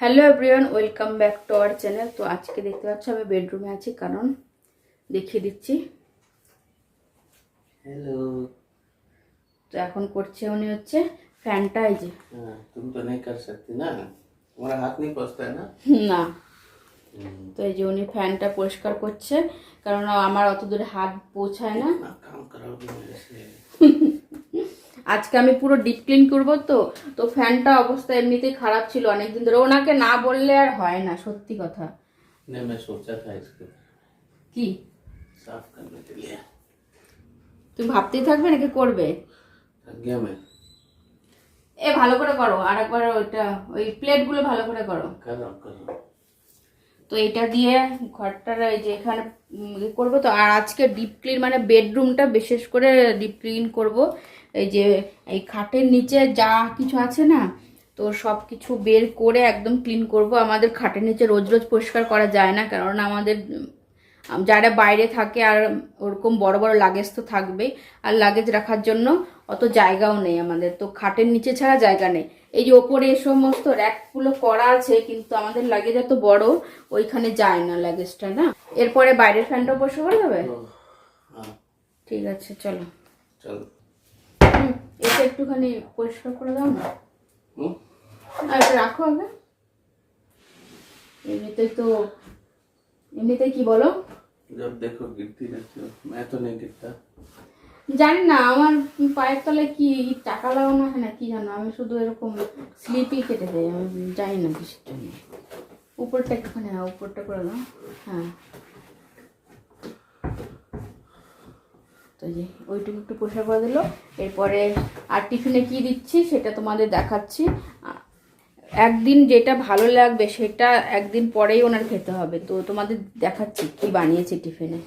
Hello everyone, welcome back to our channel. তো আজকে দেখতে পাচ্ছ আমি বেডরুমে আছি, কারণ দেখিয়ে দিচ্ছি। हेलो। তো এখন করছে উনি হচ্ছে ফ্যানটা, এই যে। तुम तो नहीं कर सकती ना, तुम्हारा हाथ नहीं पहुंचता है ना। না, তো এই যে উনি ফ্যানটা পরিষ্কার করছে, কারণ আমার অত দূরে হাত পৌঁছায় না। इतना काम कराओगे मेरे से। আজকে আমি পুরো ডিপ ক্লিন করবো। তো তো ফ্যানটা অবস্থা এমনিতেই খারাপ ছিল অনেকদিন ধরে, ওনাকে না বললে আর হয় না, সত্যি কথা। नहीं, मैं सोचा था इसको কি साफ करने के लिए। তুমি ভাবতেই থাকবে নাকি করবে? थक गया मैं। এ ভালো করে করো, আর একবার ওইটা ওই প্লেটগুলো ভালো করে করো। कर रहा हूँ। তো এটা দিয়ে ঘরটার এই যে এখানে করবো। তো আর আজকে ডিপ ক্লিন মানে বেডরুমটা বিশেষ করে ডিপ ক্লিন করব। এই যে এই খাটের নিচে যা কিছু আছে না, তো সব কিছু বের করে একদম ক্লিন করব। আমাদের খাটের নিচে রোজ রোজ পরিষ্কার করা যায় না, কারণ আমাদের যারা বাইরে থাকে আর ওরকম বড় বড় লাগেজ তো থাকবেই, আর লাগেজ রাখার জন্য অত জায়গাও নেই আমাদের। তো খাটের নিচে ছাড়া জায়গা নেই। এই যে ওপরে এই সমস্ত র্যাকগুলো করা আছে, কিন্তু আমাদের লাগেজ এত বড়, ওইখানে যায় না লাগেজটা না। এরপরে বাইরের ফ্যানটাও পরিষ্কার করে দেবে। ঠিক আছে, চলো चलो। এটা একটুখানি পরিষ্কার করে দাও না। আর এটা রাখো আগে। এমনিতেই কি বলো, जब देखो गिरती रहती हो। मैं तो नहीं गिरता। জানি না আমার পায়ের তলায় কি টাকা লাগানো হয় না কি জানো, আমি শুধু এরকম স্লিপই কেটে দেয়, আমি জানি না কিসের জন্য। উপরটা একটুখানি, হ্যাঁ উপরটা করে দাও। হ্যাঁ, তো যে ওইটুকু একটু পরিষ্কার করে দিল। এরপরে আর টিফিনে কি দিচ্ছি সেটা তোমাদের দেখাচ্ছি। একদিন যেটা ভালো লাগবে সেটা একদিন পরেই ওনার খেতে হবে। তো তোমাদের দেখাচ্ছি কি বানিয়েছি টিফিনে।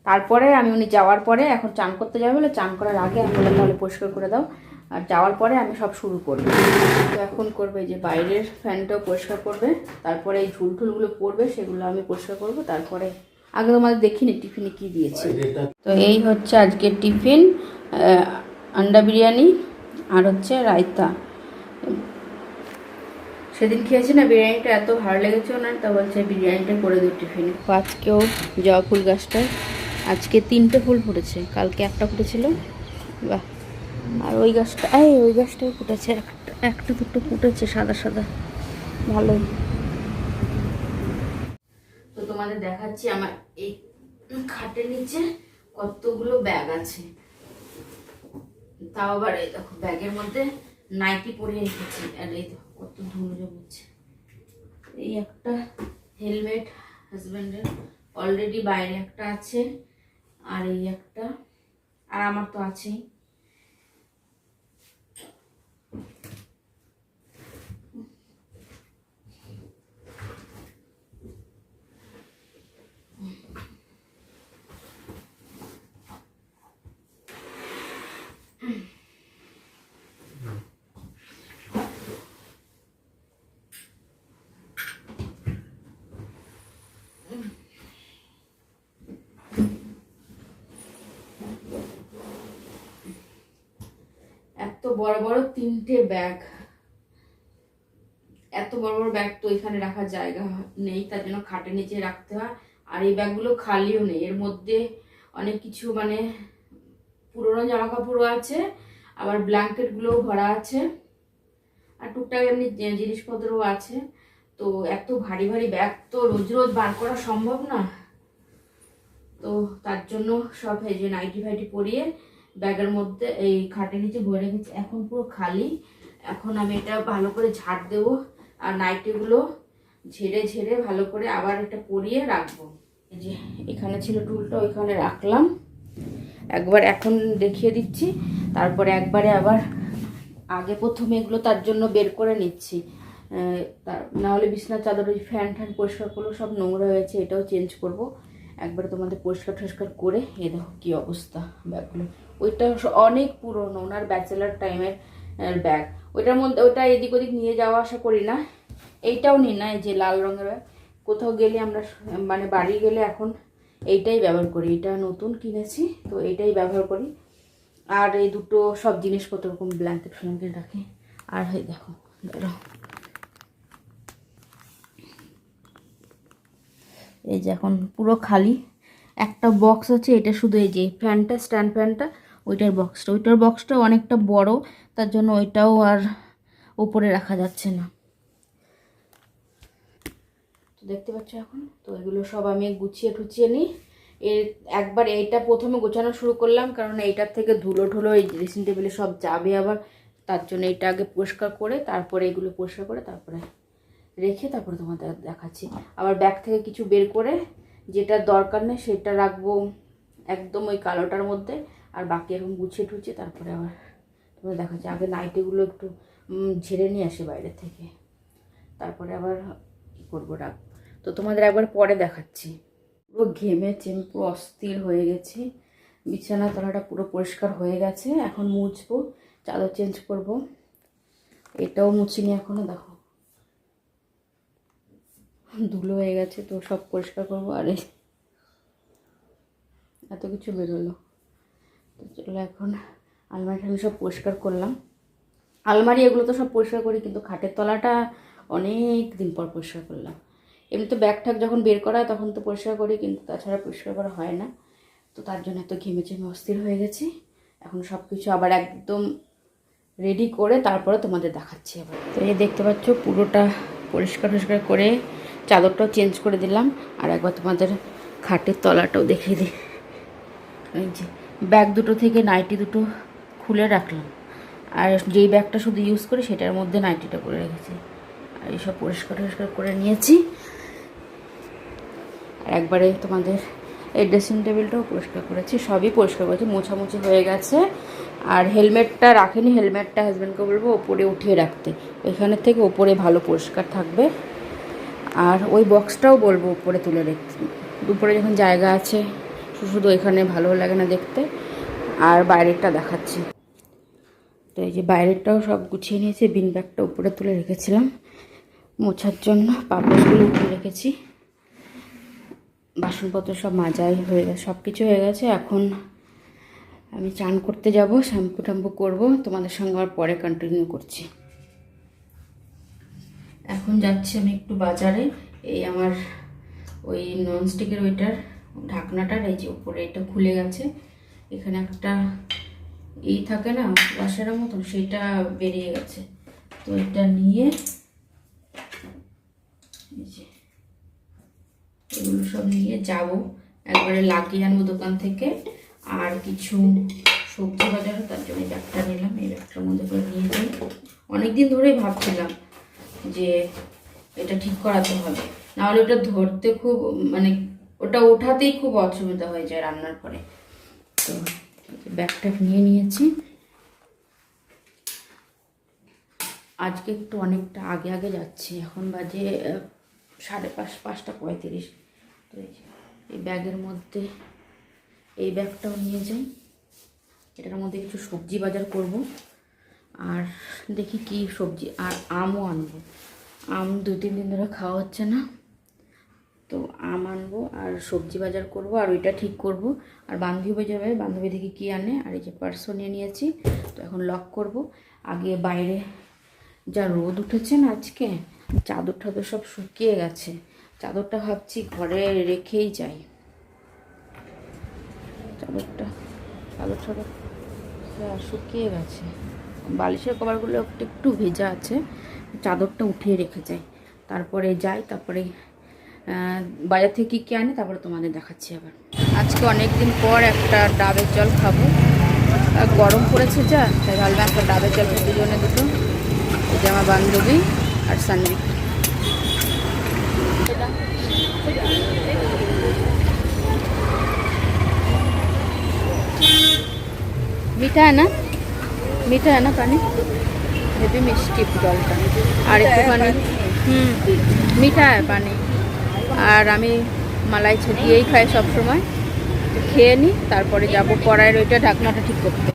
তারপরে আমি উনি যাওয়ার পরে, এখন চান করতে যাবে বলে চান করার আগে আমি বললাম তাহলে পরিষ্কার করে দাও, আর যাওয়ার পরে আমি সব শুরু করবো। তো এখন করবে যে বাইরের ফ্যানটাও পরিষ্কার করবে, তারপরে এই ঝুলটুলগুলো পড়বে সেগুলো আমি পরিষ্কার করব। তারপরে আগে তোমাদের দেখিনি টিফিনে কি দিয়েছি। তো এই হচ্ছে আজকের টিফিন, আন্ডা বিরিয়ানি আর হচ্ছে রায়তা। সেদিন খেয়েছি না বিরিয়ানিটা, এত ভালো লেগেছে ওনার, তা বলছে বিরিয়ানিটা করে দিও টিফিনে। আজকেও জবা ফুল গাছটায় আজকে 3টে ফুল ফুটেছে, কালকে একটা ফুটেছিল। বাহ, আর ওই গাছটাও ফুটেছে, একটা দুটো ফুটেছে সাদা সাদা, ভালোই। তো তোমাদের দেখাচ্ছি আমার এই খাটের নিচে কতগুলো ব্যাগ আছে। তাও আবার এই দেখো ব্যাগের মধ্যে নাইটি পরে রেখেছি, আর এই দেখো কত ধুলো জমেছে। এই একটা হেলমেট হাজব্যান্ডের, অলরেডি বাইরে একটা আছে, আর এই একটা, আর আমার তো আছেই। এত বড় বড় 3টে ব্যাগ, এত বড় বড় ব্যাগ তো এখানে রাখার জায়গা নেই, তার জন্য খাটের নিচে রাখতে হয়। আর এই ব্যাগগুলো খালিও নেই, এর মধ্যে অনেক কিছু মানে পুরোনো জামা কাপড়ও আছে, আবার ব্ল্যাঙ্কেটগুলোও ভরা আছে, আর টুকটাক এমনি জিনিসপত্রও আছে। তো এত ভারী ভারী ব্যাগ তো রোজ রোজ বার করা সম্ভব না। তো তার জন্য সব এই যে নাইটি ফাইটি পরিয়ে ব্যাগের মধ্যে এই খাটের নিচে ভরে রেখেছি, এখন পুরো খালি। এখন আমি এটা ভালো করে ঝাড় দেবো, আর নাইটিগুলো ঝেড়ে ঝেড়ে ভালো করে আবার এটা পরিয়ে রাখবো। এই যে এখানে ছিল টুলটা, ওইখানে রাখলাম একবার, এখন দেখিয়ে দিচ্ছি। তারপরে একবারে আবার আগে প্রথমে এগুলো তার জন্য বের করে নিচ্ছি, নাহলে বিছানার চাদর ওই ফ্যান পরিষ্কার করলো সব নোংরা হয়েছে, এটাও চেঞ্জ করব। একবারে তোমাদের পরিষ্কার টরিষ্কার করে এ দেখো কী অবস্থা ব্যাগগুলো। ওইটা অনেক পুরনো, ওনার ব্যাচেলার টাইমের ব্যাগ। ওইটার মধ্যে ওইটা এদিক ওদিক নিয়ে যাওয়া আসা করি না। এইটাও নিই না, এই যে লাল রঙের ব্যাগ। কোথাও গেলে আমরা মানে বাড়ি গেলে এখন এইটাই ব্যবহার করি, এটা নতুন কিনেছি তো এইটাই ব্যবহার করি। আর এই দুটো সব জিনিসপত্র এরকম ব্ল্যাঙ্কেট ফ্ল্যাঙ্কেট রাখি। আর এই দেখো এই যে এখন পুরো খালি। একটা বক্স আছে, এটা শুধু এই যে ফ্যানটা, স্ট্যান্ড ফ্যানটা, ওইটার বক্সটা অনেকটা বড়, তার জন্য ওইটাও আর উপরে রাখা যাচ্ছে না। তো দেখতে পাচ্ছ এখন, তো এগুলো সব আমি গুছিয়ে টুছিয়ে নিই। একবার এইটা প্রথমে গোছানো শুরু করলাম, কারণ এইটার থেকে ধুলো ঠুলো এই ড্রেসিং টেবিলে সব যাবে আবার, তার জন্য এইটা আগে পরিষ্কার করে তারপরে এগুলো পরিষ্কার করে তারপরে রেখে তারপরে তোমাদের দেখাচ্ছি। আবার ব্যাগ থেকে কিছু বের করে যেটা দরকার নেই সেটা রাখবো একদম ওই কালোটার মধ্যে, আর বাকি এরকম গুছিয়ে টুছিয়ে তারপরে আবার তোমাদের দেখাচ্ছি। আগে নাইটিগুলো একটু ঝেড়ে নিয়ে আসে বাইরে থেকে, তারপরে আবার কী করবো রাখবো। তো তোমাদের একবার পরে দেখাচ্ছি। পুরো ঘেমেছে, পুরো অস্থির হয়ে গেছি। বিছানা তলাটা পুরো পরিষ্কার হয়ে গেছে, এখন মুছবো, চাদর চেঞ্জ করব। এটাও মুছিনি এখনো, দেখো ধুলো হয়ে গেছে, তো সব পরিষ্কার করবো। আর এত কিছু বেরোলো, তো চলো এখন আলমারিটা আমি সব পরিষ্কার করলাম। আলমারি এগুলো তো সব পরিষ্কার করি, কিন্তু খাটের তলাটা অনেক দিন পর পরিষ্কার করলাম। এমনি তো ব্যাগ ঠ্যাগ যখন বের করা হয় তখন তো পরিষ্কার করি, কিন্তু তাছাড়া পরিষ্কার করা হয় না। তো তার জন্য এত ঘেমে অস্থির হয়ে গেছি। এখন সব কিছু আবার একদম রেডি করে তারপরে তোমাদের দেখাচ্ছি আবার। তো এই দেখতে পাচ্ছ পুরোটা পরিষ্কার করে চাদরটাও চেঞ্জ করে দিলাম। আর একবার তোমাদের খাটের তলাটাও দেখিয়ে দিই। এই যে ব্যাগ দুটো থেকে নাইটি দুটো খুলে রাখলাম, আর যেই ব্যাগটা শুধু ইউজ করি সেটার মধ্যে নাইটিটা করে রেখেছি। আর এইসব পরিষ্কার করে নিয়েছি। আর একবারে তোমাদের এই ড্রেসিং টেবিলটাও পরিষ্কার করেছি, সবই পরিষ্কার করেছি, মোছামুছি হয়ে গেছে। আর হেলমেটটা রাখেনি, হেলমেটটা হাজব্যান্ডকে বলবো ওপরে উঠিয়ে রাখতে, ওইখানের থেকে ওপরে ভালো পরিষ্কার থাকবে। আর ওই বক্সটাও বলবো উপরে তুলে রাখতে, উপরে যখন জায়গা আছে, শুধু এখানে ভালো লাগে না দেখতে। আর বাইরেরটা দেখাচ্ছি। তো এই যে বাইরেরটাও সব গুছিয়ে নিয়েছি, বিন ব্যাগটা উপরে তুলে রেখেছিলাম মোছার জন্য, পাপড়গুলো উঠে রেখেছি। বাসনপত্র সব মাজাই হয়ে গেছে, সব কিছু হয়ে গেছে। এখন আমি চান করতে যাব, শ্যাম্পু ট্যাম্পু করবো, তোমাদের সঙ্গে আর পরে কন্টিনিউ করছি। এখন যাচ্ছি আমি একটু বাজারে। এই আমার ওই ননস্টিকের ওইটার ঢাকনাটার এই যে উপরে এটা খুলে গেছে, এখানে একটা এই থাকে না ওয়াশারের মতন, সেটা বেরিয়ে গেছে। তো এটা নিয়ে এই যে এগুলো সব নিয়ে যাব, একবারে লাগিয়ে আনবো দোকান থেকে। আর কিছু সবজি বাজারও, তার জন্য ব্যাগটা নিলাম, এই ব্যাগটার মধ্যে করে নিয়ে যাই। অনেকদিন ধরেই ভাবছিলাম যে এটা ঠিক করাতে হবে, নাহলে ওটা ধরতে খুব মানে ওটা ওঠাতেই খুব অসুবিধা হয়ে যায় রান্নার পরে। তো ব্যাগটা নিয়ে নিয়েছি। আজকে একটু অনেকটা আগে যাচ্ছি, এখন বাজে 5:35। তো এই ব্যাগের মধ্যে এই ব্যাগটাও নিয়ে যাই, এটার মধ্যে কিছু সবজি বাজার করব। আর দেখি কি সবজি, আর আমও আনবো। আম 2-3 দিন ধরে খাওয়া হচ্ছে না, তো আম আনবো আর সবজি বাজার করব। আর ওইটা ঠিক করব। আর বান্ধবী যাবে, বান্ধবী দেখি কী আনে। আর এই যে পার্সও নিয়ে নিয়েছি, তো এখন লক করব। আগে বাইরে যা রোদ উঠেছে না আজকে, চাদর টাদর সব শুকিয়ে গেছে। চাদরটা ভাবছি ঘরে রেখেই যাই, চাদর শুকিয়ে গেছে। বালিশের কভারগুলো একটু ভেজা আছে, চাদরটা উঠিয়ে রেখে যাই, তারপরে যাই, তারপরে বাজার থেকে কী আনি তারপরে তোমাদের দেখাচ্ছি আবার। আজকে অনেক দিন পর একটা ডাবের জল খাবো, গরম পড়েছে যা, তাই ভাবলাম একটা ডাবের জল খেতে জন্য দুটো। এই যে আমার বান্ধবী আর সানবি। मीठा है ना, मीठा है ना पानी, हेवी मिष्टी जलटा। और একটুখানি मीठा है पानी। আর আমি মালাই দিয়েই খাই সব সময়, তো খেয়ে নিই, তারপরে যাবো কড়াইয়ের ওইটা ঢাকনাটা ঠিক করতে।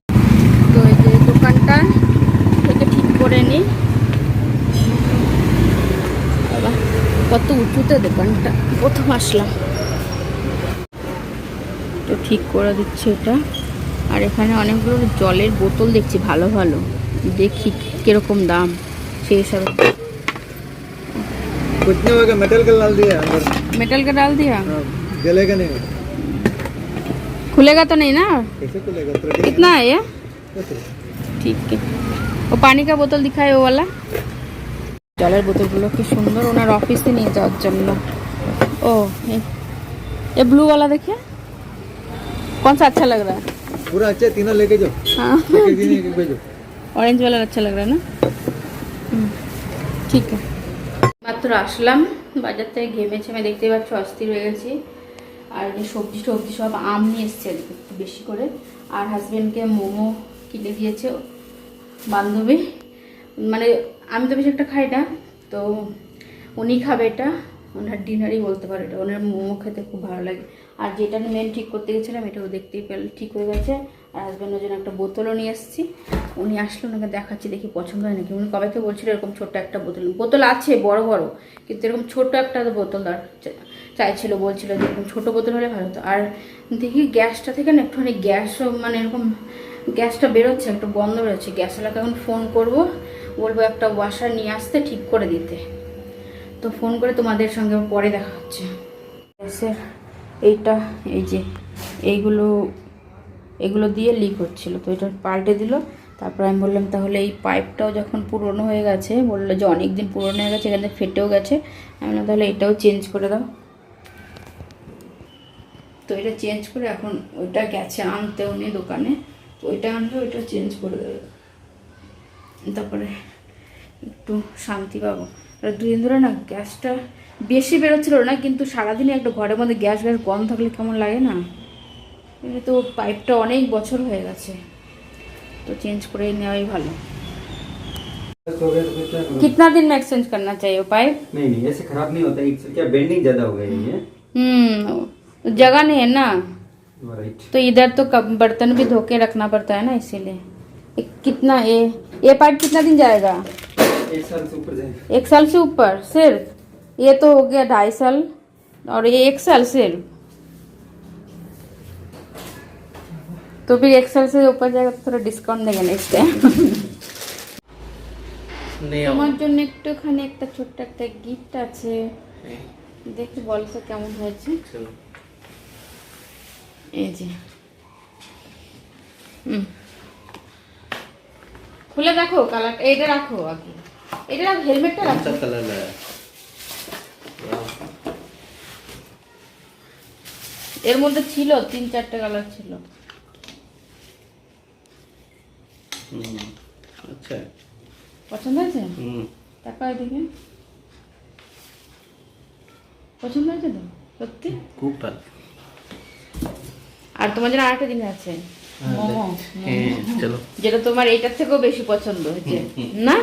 তো এই যে দোকানটা থেকে ঠিক করে নিই। বাবা কত উঁচুতে দোকানটা, প্রথম আসলাম। তো ঠিক করে দিচ্ছি এটা। আর এখানে অনেকগুলো জলের বোতল দেখছি, ভালো ভালো, দেখি কিরকম দাম সেই হিসাবে। कुछ नहीं होगा, मेटल का डाल दिया अंदर। मेटल का डाल दिया, हाँ, जलेगा नहीं। खुलेगा तो नहीं ना? कैसे खुलेगा? थ्रेडिंग कितना है ये? कैसे? ঠিক আছে। ও পানি কা বোতল দিখায় ওওয়ালা, জলের বোতলগুলো কি সুন্দর ওনার অফিসে নিয়ে যাওয়ার জন্য। ও ये ब्लू वाला देखिए, कौन सा अच्छा लग रहा है? पूरा अच्छा, तीनों लेके जाओ। हाँ, एक एक एक भेजो। ऑरेंज वाला अच्छा लग रहा है ना? ঠিক আছে। মাত্র আসলাম বাজার থেকে, ঘেমেছে আমি, দেখতে পাচ্ছ অস্থির হয়ে গেছি। আর এই সবজি টবজি সব আম নিয়ে এসছে একটু বেশি করে, আর হাজবেন্ডকে মোমো কিনে দিয়েছে বান্ধবী। মানে আমি তো বেশি একটা খাই না, তো উনি খাবে এটা, ওনার ডিনারই বলতে পারো এটা, ওনার মোমো খেতে খুব ভালো লাগে। আর যেটা আমি মেন ঠিক করতে গেছিলাম এটাও দেখতেই পেলে ঠিক হয়ে গেছে। আর হাজব্যান্ডের জন্য একটা বোতলও নিয়ে এসেছি, উনি আসলে ওনাকে দেখাচ্ছি, দেখি পছন্দ হয় নাকি। উনি কবে থেকে বলছিল এরকম ছোট্ট একটা বোতল আছে বড় বড়, কিন্তু এরকম ছোট একটা বোতল চাইছিল, বলছিল যে এরকম ছোটো বোতল হলে ভালো হতো। আর দেখি গ্যাসটা থেকে না একটুখানি গ্যাসও মানে এরকম গ্যাসটা বেরোচ্ছে, একটু গন্ধ বেরোচ্ছে। গ্যাসওয়ালাকে এখন ফোন করবো, বলবো একটা ওয়াশার নিয়ে আসতে, ঠিক করে দিতে। তো ফোন করে তোমাদের সঙ্গে পরে দেখা হচ্ছে। গ্যাসের এইটা, এই যে এগুলো দিয়ে লিক হচ্ছিল, তো এটা পাল্টে দিল। তারপর আমি বললাম তাহলে এই পাইপটাও যখন পুরনো হয়ে গেছে, বললো যে অনেক দিন পুরনো হয়ে গেছে, এখানে ফেটেও গেছে। আমি বললাম তাহলে এটাও চেঞ্জ করে দাও। তো এটা চেঞ্জ করে এখন ওইটা গেছে আনতেও নেই দোকানে, তো ওইটা আনবে, ওইটা চেঞ্জ করে দেবে, তারপরে একটু শান্তি পাবো। আর দুদিন ধরে না গ্যাসটা বেশি বেরোচ্ছিল না, কিন্তু সারাদিনে একটা ঘরের মধ্যে গ্যাস গন্ধ থাকলে কেমন লাগে না। এমনি তো পাইপটা অনেক বছর হয়ে গেছে, তো চেঞ্জ করে নেওয়াই ভালো। कितना दिन में एक्सचेंज करना चाहिए वो पाइप? नहीं नहीं, ऐसे खराब नहीं होता है। क्या बेंडिंग ज्यादा हो गई है? जगह नहीं है ना, राइट। तो इधर तो बर्तन भी धो के रखना पड़ता है ना, इसीलिए। कितना ये पाइप कितना दिन जाएगा? 1 साल से ऊपर जाएगा। 1 साल से ऊपर सिर्फ? ये तो हो गया 2.5 साल, और ये 1 साल सिर्फ। तो फिर 1 साल से ऊपर जाएगा तो थोड़ा डिस्काउंट देंगे नेक्स्ट टाइम। তোমার জন্য একটুখানি একটা ছোট্ট একটা গিফট আছে, দেখি বলো তো কেমন হয়েছে। এই যে খুলে দেখো কালারটা, এটা রাখো আগে, এটা রাখো, হেলমেটটা রাখো। कलर है এর মধ্যে ছিল 3-4টে কালার ছিল। अच्छा है। পছন্দ হয়েছে? তারপরে দেখে পছন্দ হয়েছে তো সত্যি? खूब भालो। আর তোমার জন্য আরেকটা জিনিস আছে, মোমো, चलो। যেটা তোমার এইটার থেকেও বেশি পছন্দ হয়েছে না?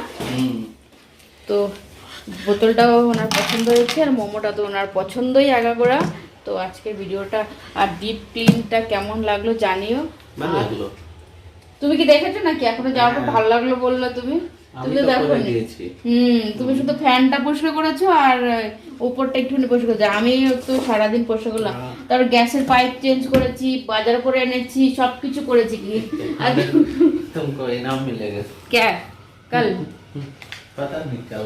তো বোতলটাও ওনার পছন্দ হয়েছে, আর মোমোটা তো ওনার পছন্দই আগাগোড়া। তো আজকের ভিডিওটা আর ডিপ ক্লিনটা কেমন লাগলো জানিও। ভালো লাগলো। তুমি কি দেখেছো নাকি এখনো? যাওয়ার পর ভালো লাগলো বললো তুমি, তুমি তো দেখো। তুমি শুধু ফ্যানটা পরিষ্কার করেছো আর উপরটা একটুখানি পরিষ্কার করেছো, আমি তো সারাদিন পরিষ্কার করলাম। তারপর গ্যাসের পাইপ চেঞ্জ করেছি, বাজার করে এনেছি, সবকিছু করেছি। কি আর तुमको इनाम मिलेगा। क्या कल? पता नहीं क्या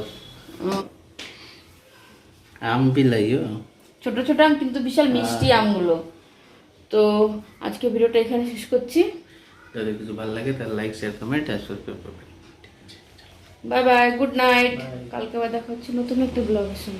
आम भी लाइयो। ছোট ছোট আম, কিন্তু বিশাল মিষ্টি আমগুলো। তো আজকে ভিডিওটা এখানে শেষ করছি। যদি কিছু ভালো লাগে তাহলে লাইক শেয়ার কমেন্ট আর সাবস্ক্রাইব করবেন। Bye bye, good night. কালকে আবার দেখা হচ্ছে নতুন একটা ব্লগের সঙ্গে।